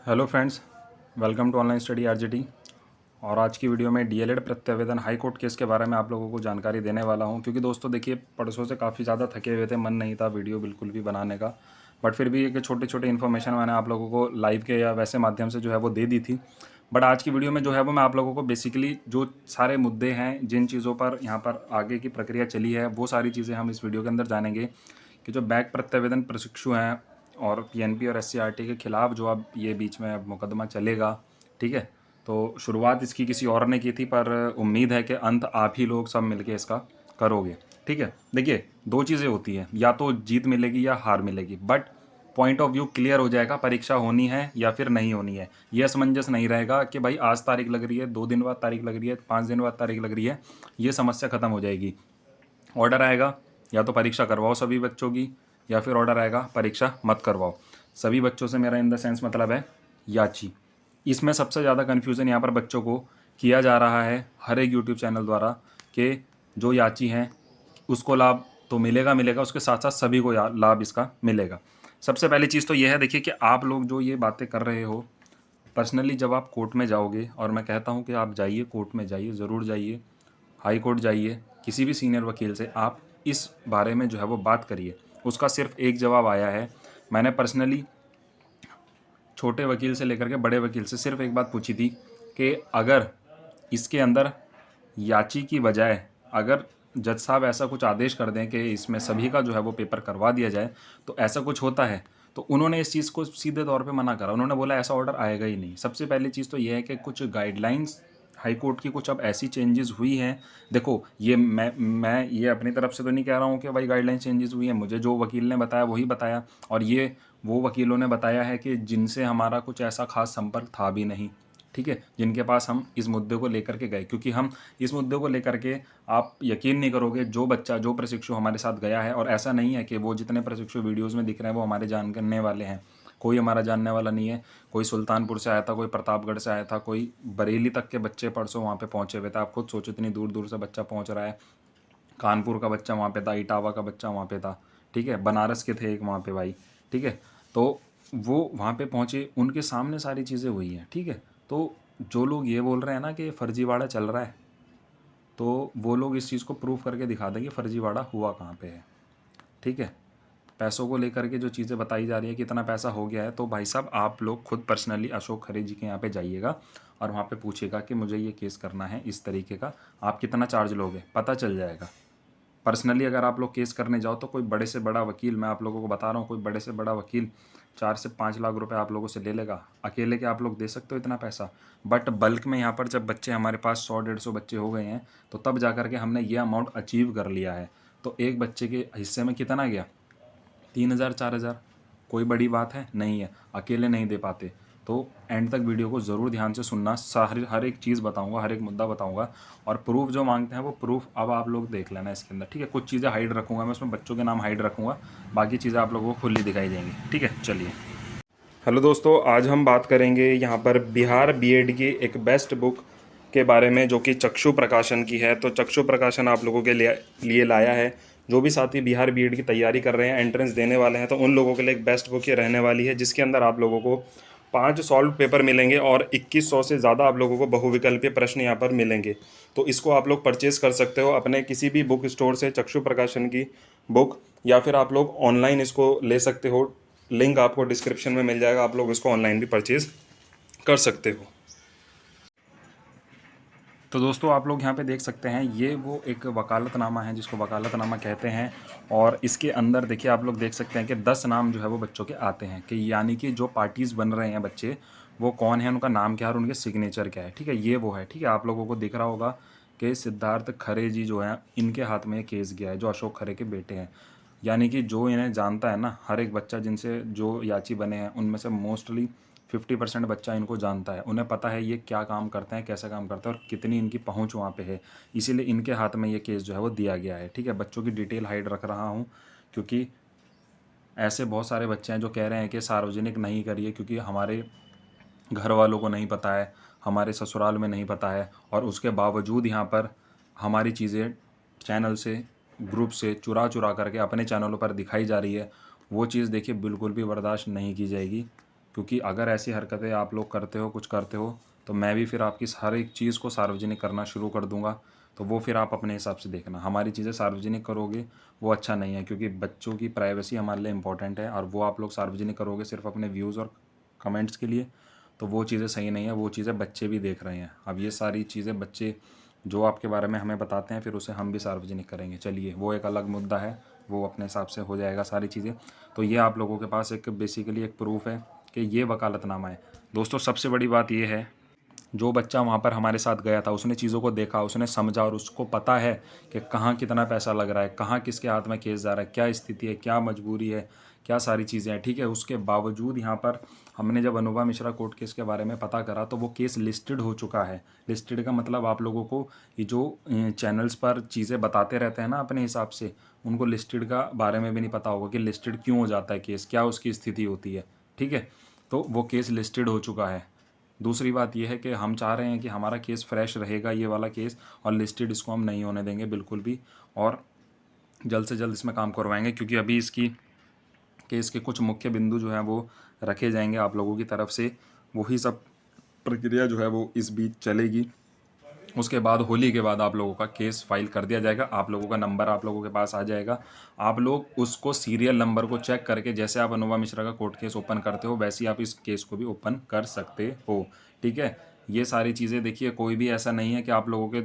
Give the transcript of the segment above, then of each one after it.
Hello friends, welcome to online study RGT. और आज की वीडियो में डीएलएड प्रत्यावेदन हाई कोर्ट केस के बारे में आप लोगों को जानकारी देने वाला हूं, क्योंकि दोस्तों देखिए परसों से काफ़ी ज़्यादा थके हुए थे, मन नहीं था वीडियो बिल्कुल भी बनाने का। बट फिर भी एक छोटे छोटे इन्फॉर्मेशन मैंने आप लोगों को लाइव के या वैसे माध्यम से जो है वो दे दी थी। बट आज की वीडियो में जो है वो मैं आप लोगों को बेसिकली जो सारे मुद्दे हैं, जिन चीज़ों पर यहाँ पर आगे की प्रक्रिया चली है, वो सारी चीज़ें हम इस वीडियो के अंदर जानेंगे कि जो बैक प्रत्यावेदन प्रशिक्षु हैं और पीएनपी और एससीईआरटी के खिलाफ जो अब ये बीच में अब मुकदमा चलेगा, ठीक है। तो शुरुआत इसकी किसी और ने की थी, पर उम्मीद है कि अंत आप ही लोग सब मिलके इसका करोगे, ठीक है। देखिए, दो चीज़ें होती हैं, या तो जीत मिलेगी या हार मिलेगी, but point of view clear हो जाएगा, परीक्षा होनी है या फिर नहीं होनी है। ये असमंजस नहीं रहेगा कि भाई आज तारीख लग रही है, 2 दिन बाद तारीख लग रही है, 5 दिन बाद तारीख लग रही है। ये समस्या खत्म हो जाएगी। ऑर्डर आएगा या तो परीक्षा करवाओ सभी बच्चों की, या फिर ऑर्डर आएगा परीक्षा मत करवाओ। सभी बच्चों से मेरा इन द सेंस मतलब है याची। इसमें सबसे ज़्यादा कन्फ्यूज़न यहाँ पर बच्चों को किया जा रहा है हर एक यूट्यूब चैनल द्वारा कि जो याची हैं उसको लाभ तो मिलेगा मिलेगा, उसके साथ साथ सभी को लाभ इसका मिलेगा। सबसे पहली चीज़ तो यह है, देखिए कि आप लोग जो ये बातें कर रहे हो, पर्सनली जब आप कोर्ट में जाओगे, और मैं कहता हूँ कि आप जाइए, कोर्ट में जाइए, ज़रूर जाइए, हाई कोर्ट जाइए, किसी भी सीनियर वकील से आप इस बारे में जो है वो बात करिए। उसका सिर्फ एक जवाब आया है। मैंने पर्सनली छोटे वकील से लेकर के बड़े वकील से सिर्फ एक बात पूछी थी कि अगर इसके अंदर याची की बजाय अगर जज साहब ऐसा कुछ आदेश कर दें कि इसमें सभी का जो है वो पेपर करवा दिया जाए, तो ऐसा कुछ होता है? तो उन्होंने इस चीज़ को सीधे तौर पे मना करा। उन्होंने बोला ऐसा ऑर्डर आएगा ही नहीं। सबसे पहली चीज़ तो ये है कि कुछ गाइडलाइंस हाई कोर्ट की कुछ अब ऐसी चेंजेस हुई हैं। देखो, ये मैं ये अपनी तरफ से तो नहीं कह रहा हूँ कि भाई गाइडलाइन चेंजेस हुई हैं। मुझे जो वकील ने बताया वही बताया, और ये वो वकीलों ने बताया है कि जिनसे हमारा कुछ ऐसा खास संपर्क था भी नहीं, ठीक है, जिनके पास हम इस मुद्दे को लेकर के गए। क्योंकि हम इस मुद्दे को लेकर के, आप यकीन नहीं करोगे, जो बच्चा जो प्रशिक्षु हमारे साथ गया है, और ऐसा नहीं है कि वो जितने प्रशिक्षु वीडियोज़ में दिख रहे हैं वो हमारे जानने वाले हैं, कोई हमारा जानने वाला नहीं है। कोई सुल्तानपुर से आया था, कोई प्रतापगढ़ से आया था, कोई बरेली तक के बच्चे परसों वहाँ पे पहुँचे हुए थे। आप खुद सोचो इतनी दूर दूर से बच्चा पहुँच रहा है। कानपुर का बच्चा वहाँ पे था, इटावा का बच्चा वहाँ पे था, ठीक है, बनारस के थे एक वहाँ पे भाई, ठीक है। तो वो वहाँ पे पहुँचे, उनके सामने सारी चीज़ें हुई हैं, ठीक है। तो जो लोग ये बोल रहे हैं ना कि फर्जीवाड़ा चल रहा है, तो वो लोग इस चीज़ को प्रूव करके दिखा देंगे फर्जीवाड़ा हुआ कहाँ पे है, ठीक है। पैसों को लेकर के जो चीज़ें बताई जा रही है कि इतना पैसा हो गया है, तो भाई साहब आप लोग खुद पर्सनली अशोक खरे जी के यहाँ पे जाइएगा और वहाँ पे पूछिएगा कि मुझे ये केस करना है इस तरीके का, आप कितना चार्ज लोगे, पता चल जाएगा। पर्सनली अगर आप लोग केस करने जाओ तो कोई बड़े से बड़ा वकील, मैं आप लोगों को बता रहा हूँ, कोई बड़े से बड़ा वकील 4 से 5 लाख रुपए आप लोगों से ले लेगा। अकेले के आप लोग दे सकते हो इतना पैसा? बट बल्क में यहाँ पर जब बच्चे हमारे पास 100-150 बच्चे हो गए हैं, तो तब जा कर के हमने ये अमाउंट अचीव कर लिया है। तो एक बच्चे के हिस्से में कितना गया? 3,000 4,000। कोई बड़ी बात है नहीं है, अकेले नहीं दे पाते। तो एंड तक वीडियो को ज़रूर ध्यान से सुनना, हर एक चीज़ बताऊंगा, हर एक मुद्दा बताऊंगा, और प्रूफ जो मांगते हैं वो प्रूफ अब आप लोग देख लेना इसके अंदर, ठीक है। कुछ चीज़ें हाइड रखूंगा मैं, उसमें बच्चों के नाम हाइड रखूंगा, बाकी चीज़ें आप लोगों को खुली दिखाई देंगी, ठीक है। चलिए, हेलो दोस्तों, आज हम बात करेंगे यहाँ पर बिहार बीएड की एक बेस्ट बुक के बारे में, जो कि चक्षु प्रकाशन की है। तो चक्षु प्रकाशन आप लोगों के लिए लाया है। जो भी साथी बिहार बीएड की तैयारी कर रहे हैं, एंट्रेंस देने वाले हैं, तो उन लोगों के लिए एक बेस्ट बुक ये रहने वाली है, जिसके अंदर आप लोगों को 5 सॉल्व पेपर मिलेंगे और 2100 से ज़्यादा आप लोगों को बहुविकल्पीय प्रश्न यहाँ पर मिलेंगे। तो इसको आप लोग परचेज़ कर सकते हो अपने किसी भी बुक स्टोर से, चक्षु प्रकाशन की बुक, या फिर आप लोग ऑनलाइन इसको ले सकते हो। लिंक आपको डिस्क्रिप्शन में मिल जाएगा, आप लोग इसको ऑनलाइन भी परचेज़ कर सकते हो। तो दोस्तों, आप लोग यहाँ पे देख सकते हैं, ये वो एक वकालतनामा है जिसको वकालतनामा कहते हैं। और इसके अंदर देखिए, आप लोग देख सकते हैं कि 10 नाम जो है वो बच्चों के आते हैं, कि यानी कि जो पार्टीज़ बन रहे हैं बच्चे, वो कौन है, उनका नाम क्या है और उनके सिग्नेचर क्या है, ठीक है। ये वो है, ठीक है। आप लोगों को दिख रहा होगा कि सिद्धार्थ खरे जी जो हैं, इनके हाथ में ये केस गया है, जो अशोक खरे के बेटे हैं। यानी कि जो इन्हें जानता है ना, हर एक बच्चा जिनसे जो याची बने हैं, उनमें से मोस्टली 50% बच्चा इनको जानता है। उन्हें पता है ये क्या काम करते हैं, कैसे काम करते हैं, और कितनी इनकी पहुंच वहाँ पे है। इसीलिए इनके हाथ में ये केस जो है वो दिया गया है, ठीक है। बच्चों की डिटेल हाइड रख रहा हूँ, क्योंकि ऐसे बहुत सारे बच्चे हैं जो कह रहे हैं कि सार्वजनिक नहीं करिए, क्योंकि हमारे घर वालों को नहीं पता है, हमारे ससुराल में नहीं पता है, और उसके बावजूद यहाँ पर हमारी चीज़ें चैनल से, ग्रुप से चुरा चुरा करके अपने चैनलों पर दिखाई जा रही है। वो चीज़ देखिए बिल्कुल भी बर्दाश्त नहीं की जाएगी। क्योंकि अगर ऐसी हरकतें आप लोग करते हो, कुछ करते हो, तो मैं भी फिर आपकी हर एक चीज़ को सार्वजनिक करना शुरू कर दूंगा। तो वो फिर आप अपने हिसाब से देखना। हमारी चीज़ें सार्वजनिक करोगे वो अच्छा नहीं है, क्योंकि बच्चों की प्राइवेसी हमारे लिए इंपॉर्टेंट है, और वो आप लोग सार्वजनिक करोगे सिर्फ अपने व्यूज़ और कमेंट्स के लिए, तो वो चीज़ें सही नहीं है। वो चीज़ें बच्चे भी देख रहे हैं। अब ये सारी चीज़ें बच्चे जो आपके बारे में हमें बताते हैं, फिर उसे हम भी सार्वजनिक करेंगे। चलिए, वो एक अलग मुद्दा है, वो अपने हिसाब से हो जाएगा सारी चीज़ें। तो ये आप लोगों के पास एक बेसिकली एक प्रूफ है कि ये वकालतनामा है। दोस्तों, सबसे बड़ी बात ये है, जो बच्चा वहाँ पर हमारे साथ गया था, उसने चीज़ों को देखा, उसने समझा, और उसको पता है कि कहाँ कितना पैसा लग रहा है, कहाँ किसके हाथ में केस जा रहा है, क्या स्थिति है, क्या मजबूरी है, क्या सारी चीज़ें हैं, ठीक है। उसके बावजूद यहाँ पर हमने जब अनुभा मिश्रा कोर्ट केस के बारे में पता करा, तो वो केस लिस्टेड हो चुका है। लिस्टेड का मतलब आप लोगों को ये जो चैनल्स पर चीज़ें बताते रहते हैं ना अपने हिसाब से, उनको लिस्टेड का बारे में भी नहीं पता होगा कि लिस्टेड क्यों हो जाता है केस, क्या उसकी स्थिति होती है, ठीक है। तो वो केस लिस्टेड हो चुका है। दूसरी बात यह है कि हम चाह रहे हैं कि हमारा केस फ्रेश रहेगा, ये वाला केस, और लिस्टेड इसको हम नहीं होने देंगे बिल्कुल भी, और जल्द से जल्द इसमें काम करवाएंगे, क्योंकि अभी इसकी केस के कुछ मुख्य बिंदु जो हैं वो रखे जाएंगे आप लोगों की तरफ से। वही सब प्रक्रिया जो है वो इस बीच चलेगी। उसके बाद होली के बाद आप लोगों का केस फाइल कर दिया जाएगा, आप लोगों का नंबर आप लोगों के पास आ जाएगा। आप लोग उसको सीरियल नंबर को चेक करके, जैसे आप अनुभा मिश्रा का कोर्ट केस ओपन करते हो, वैसे ही आप इस केस को भी ओपन कर सकते हो, ठीक है। ये सारी चीज़ें देखिए, कोई भी ऐसा नहीं है कि आप लोगों के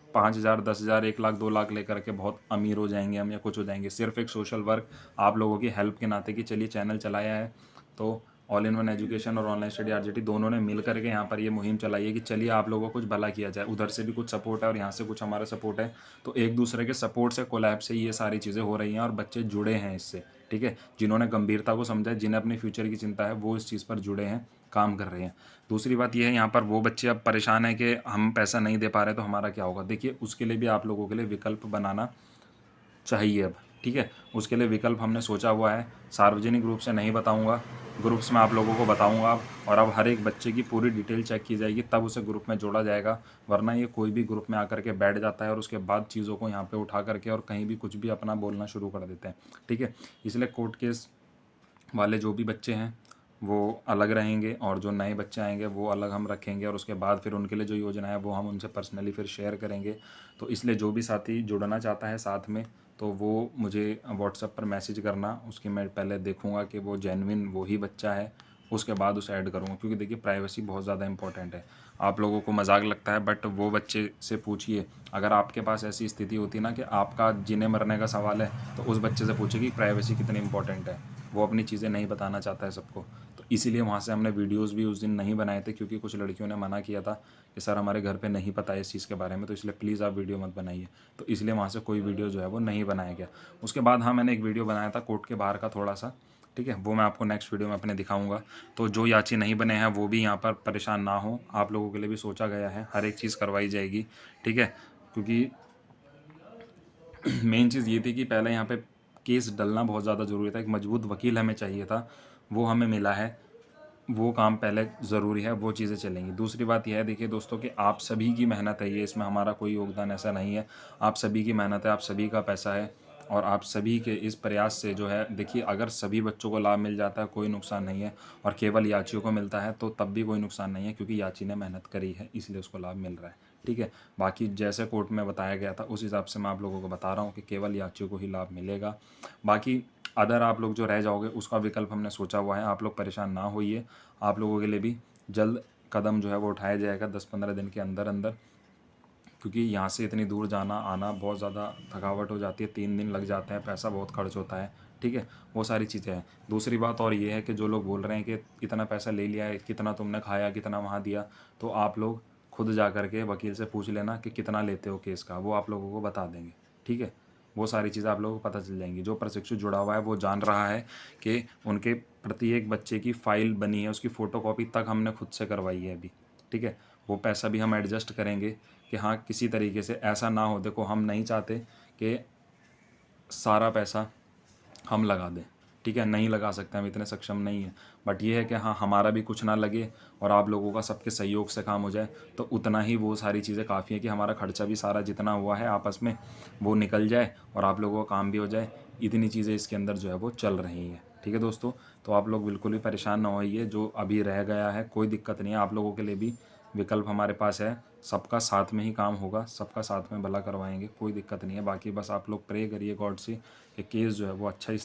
5,000, 10,000, 1 लाख, 2 लाख लेकर के बहुत अमीर हो जाएंगे हम, या कुछ हो जाएंगे। सिर्फ एक सोशल वर्क आप लोगों की हेल्प के नाते, कि चलिए चैनल चलाया है, तो ऑल इन वन एजुकेशन और ऑनलाइन स्टडी आरजेटी दोनों ने मिल करके यहाँ पर ये मुहिम चलाई है कि चलिए आप लोगों को कुछ भला किया जाए। उधर से भी कुछ सपोर्ट है और यहाँ से कुछ हमारा सपोर्ट है, तो एक दूसरे के सपोर्ट से, कोलैब से ये सारी चीज़ें हो रही हैं, और बच्चे जुड़े हैं इससे, ठीक है। जिन्होंने गंभीरता को समझा है, जिन्हें अपने फ्यूचर की चिंता है, वो इस चीज़ पर जुड़े हैं, काम कर रहे हैं। दूसरी बात यह है, यहाँ पर वो बच्चे अब परेशान हैं कि हम पैसा नहीं दे पा रहे, तो हमारा क्या होगा। देखिए, उसके लिए भी आप लोगों के लिए विकल्प बनाना चाहिए अब, ठीक है। उसके लिए विकल्प हमने सोचा हुआ है। सार्वजनिक रूप से नहीं बताऊंगा, ग्रुप्स में आप लोगों को बताऊंगा अब, और अब हर एक बच्चे की पूरी डिटेल चेक की जाएगी, तब उसे ग्रुप में जोड़ा जाएगा। वरना ये कोई भी ग्रुप में आकर के बैठ जाता है और उसके बाद चीज़ों को यहाँ पे उठा करके और कहीं भी कुछ भी अपना बोलना शुरू कर देते हैं, ठीक है। इसलिए कोर्ट केस वाले जो भी बच्चे हैं वो अलग रहेंगे, और जो नए बच्चे आएंगे वो अलग हम रखेंगे, और उसके बाद फिर उनके लिए जो योजना है वो हम उनसे पर्सनली फिर शेयर करेंगे। तो इसलिए जो भी साथी जुड़ना चाहता है साथ में, तो वो मुझे व्हाट्सएप पर मैसेज करना। उसकी मैं पहले देखूंगा कि वो जेन्युइन वो ही बच्चा है, उसके बाद उसे ऐड करूँगा, क्योंकि देखिए प्राइवेसी बहुत ज़्यादा इंपॉर्टेंट है। आप लोगों को मजाक लगता है, बट वो बच्चे से पूछिए, अगर आपके पास ऐसी स्थिति होती ना कि आपका जीने मरने का सवाल है, तो उस बच्चे से पूछिए कि प्राइवेसी कितनी इंपॉर्टेंट है। वो अपनी चीज़ें नहीं बताना चाहता है सबको, तो इसीलिए वहाँ से हमने वीडियोस भी उस दिन नहीं बनाए थे, क्योंकि कुछ लड़कियों ने मना किया था कि सर हमारे घर पे नहीं पता है इस चीज़ के बारे में, तो इसलिए प्लीज़ आप वीडियो मत बनाइए। तो इसलिए वहाँ से कोई वीडियो जो है वो नहीं बनाया गया। उसके बाद हाँ, मैंने एक वीडियो बनाया था कोर्ट के बाहर का थोड़ा सा, ठीक है, वो मैं आपको नेक्स्ट वीडियो में अपने दिखाऊंगा। तो जो याची नहीं बने हैं वो भी यहाँ पर परेशान ना हो, आप लोगों के लिए भी सोचा गया है, हर एक चीज़ करवाई जाएगी, ठीक है। क्योंकि मेन चीज़ ये थी कि पहले यहाँ पे केस डलना बहुत ज़्यादा ज़रूरी था, एक मजबूत वकील हमें चाहिए था, वो हमें मिला है। वो काम पहले ज़रूरी है, वो चीज़ें चलेंगी। दूसरी बात यह है, देखिए दोस्तों, कि आप सभी की मेहनत है ये, इसमें हमारा कोई योगदान ऐसा नहीं है। आप सभी की मेहनत है, आप सभी का पैसा है, और आप सभी के इस प्रयास से जो है, देखिए अगर सभी बच्चों को लाभ मिल जाता है कोई नुकसान नहीं है, और केवल याचियों को मिलता है तो तब भी कोई नुकसान नहीं है, क्योंकि याची ने मेहनत करी है इसलिए उसको लाभ मिल रहा है, ठीक है। बाकी जैसे कोर्ट में बताया गया था उस हिसाब से मैं आप लोगों को बता रहा हूँ कि केवल याचियों को ही लाभ मिलेगा। बाकी अदर आप लोग जो रह जाओगे उसका विकल्प हमने सोचा हुआ है, आप लोग परेशान ना होइए। आप लोगों के लिए भी जल्द कदम जो है वो उठाया जाएगा 10-15 दिन के अंदर अंदर, क्योंकि यहाँ से इतनी दूर जाना आना बहुत ज़्यादा थकावट हो जाती है, 3 दिन लग जाते हैं, पैसा बहुत खर्च होता है, ठीक है। वो सारी चीज़ें हैं। दूसरी बात और ये है कि जो लोग बोल रहे हैं कि इतना पैसा ले लिया है, कितना तुमने खाया, कितना वहाँ दिया, तो आप लोग खुद जा कर के वकील से पूछ लेना कि कितना लेते हो केस का, वो आप लोगों को बता देंगे, ठीक है। वो सारी चीज़ें आप लोगों को पता चल जाएंगी। जो प्रशिक्षु जुड़ा हुआ है वो जान रहा है कि उनके प्रत्येक बच्चे की फ़ाइल बनी है, उसकी फ़ोटोकॉपी तक हमने खुद से करवाई है अभी, ठीक है। वो पैसा भी हम एडजस्ट करेंगे कि हाँ, किसी तरीके से ऐसा ना हो। देखो, हम नहीं चाहते कि सारा पैसा हम लगा दें, ठीक है, नहीं लगा सकते, हम इतने सक्षम नहीं हैं। बट ये है कि हाँ, हमारा भी कुछ ना लगे और आप लोगों का सबके सहयोग से काम हो जाए, तो उतना ही वो सारी चीज़ें काफ़ी है कि हमारा खर्चा भी सारा जितना हुआ है आपस में वो निकल जाए और आप लोगों का काम भी हो जाए। इतनी चीज़ें इसके अंदर जो है वो चल रही हैं, ठीक है दोस्तों, तो आप लोग बिल्कुल भी परेशान ना होइए। जो अभी रह गया है कोई दिक्कत नहीं है, आप लोगों के लिए भी विकल्प हमारे पास है। सबका साथ में ही काम होगा, सबका साथ में भला करवाएंगे, कोई दिक्कत नहीं है। बाकी बस आप लोग प्रे करिए गॉड से कि केस जो है वो अच्छी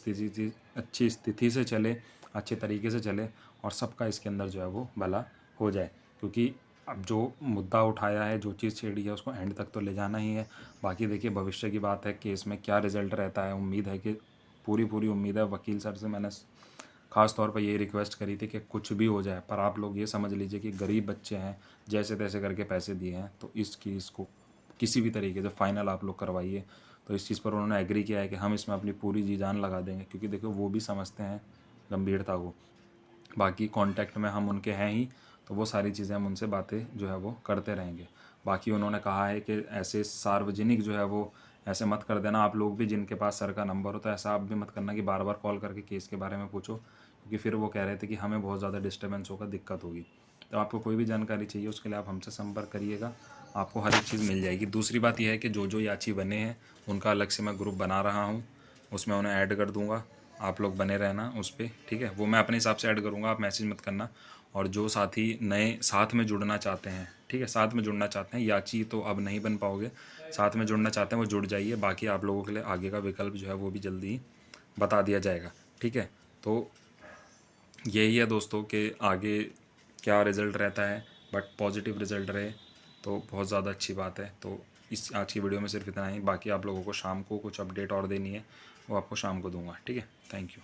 स्थिति से चले, अच्छे तरीके से चले और सबका इसके अंदर जो है वो भला हो जाए। क्योंकि अब जो मुद्दा उठाया है, जो चीज़ छेड़ी है, उसको एंड तक तो ले जाना ही है। बाकी देखिए भविष्य की बात है, केस में क्या रिजल्ट रहता है, उम्मीद है कि पूरी उम्मीद है। वकील सर से मैंने ख़ास तौर पर यही रिक्वेस्ट करी थी कि कुछ भी हो जाए, पर आप लोग ये समझ लीजिए कि गरीब बच्चे हैं, जैसे तैसे करके पैसे दिए हैं, तो इस केस को किसी भी तरीके से फाइनल आप लोग करवाइए। तो इस चीज़ पर उन्होंने एग्री किया है कि हम इसमें अपनी पूरी जी जान लगा देंगे, क्योंकि देखो वो भी समझते हैं गंभीरता को। बाकी कांटेक्ट में हम उनके हैं ही, तो वो सारी चीज़ें हम उनसे बातें जो है वो करते रहेंगे। बाकी उन्होंने कहा है कि ऐसे सार्वजनिक जो है वो ऐसे मत कर देना, आप लोग भी जिनके पास सर का नंबर हो तो ऐसा आप भी मत करना कि बार बार कॉल करके केस के बारे में पूछो, क्योंकि फिर वो कह रहे थे कि हमें बहुत ज़्यादा डिस्टर्बेंस होगा, दिक्कत होगी। तो आपको कोई भी जानकारी चाहिए उसके लिए आप हमसे संपर्क करिएगा, आपको हर एक चीज़ मिल जाएगी। दूसरी बात यह है कि जो याची बने हैं उनका अलग से मैं ग्रुप बना रहा हूँ, उसमें उन्हें ऐड कर दूँगा, आप लोग बने रहना उस पर, ठीक है। वो मैं अपने हिसाब से ऐड करूँगा, आप मैसेज मत करना। और जो साथी नए साथ में जुड़ना चाहते हैं, ठीक है, साथ में जुड़ना चाहते हैं, याची तो अब नहीं बन पाओगे, साथ में जुड़ना चाहते हैं वो जुड़ जाइए। बाकी आप लोगों के लिए आगे का विकल्प जो है वो भी जल्दी ही बता दिया जाएगा, ठीक है। तो यही है दोस्तों कि आगे क्या रिज़ल्ट रहता है, बट पॉजिटिव रिज़ल्ट रहे तो बहुत ज़्यादा अच्छी बात है। तो इस आज की वीडियो में सिर्फ इतना ही। बाकी आप लोगों को शाम को कुछ अपडेट और देनी है, वो आपको शाम को दूंगा, ठीक है। Thank you.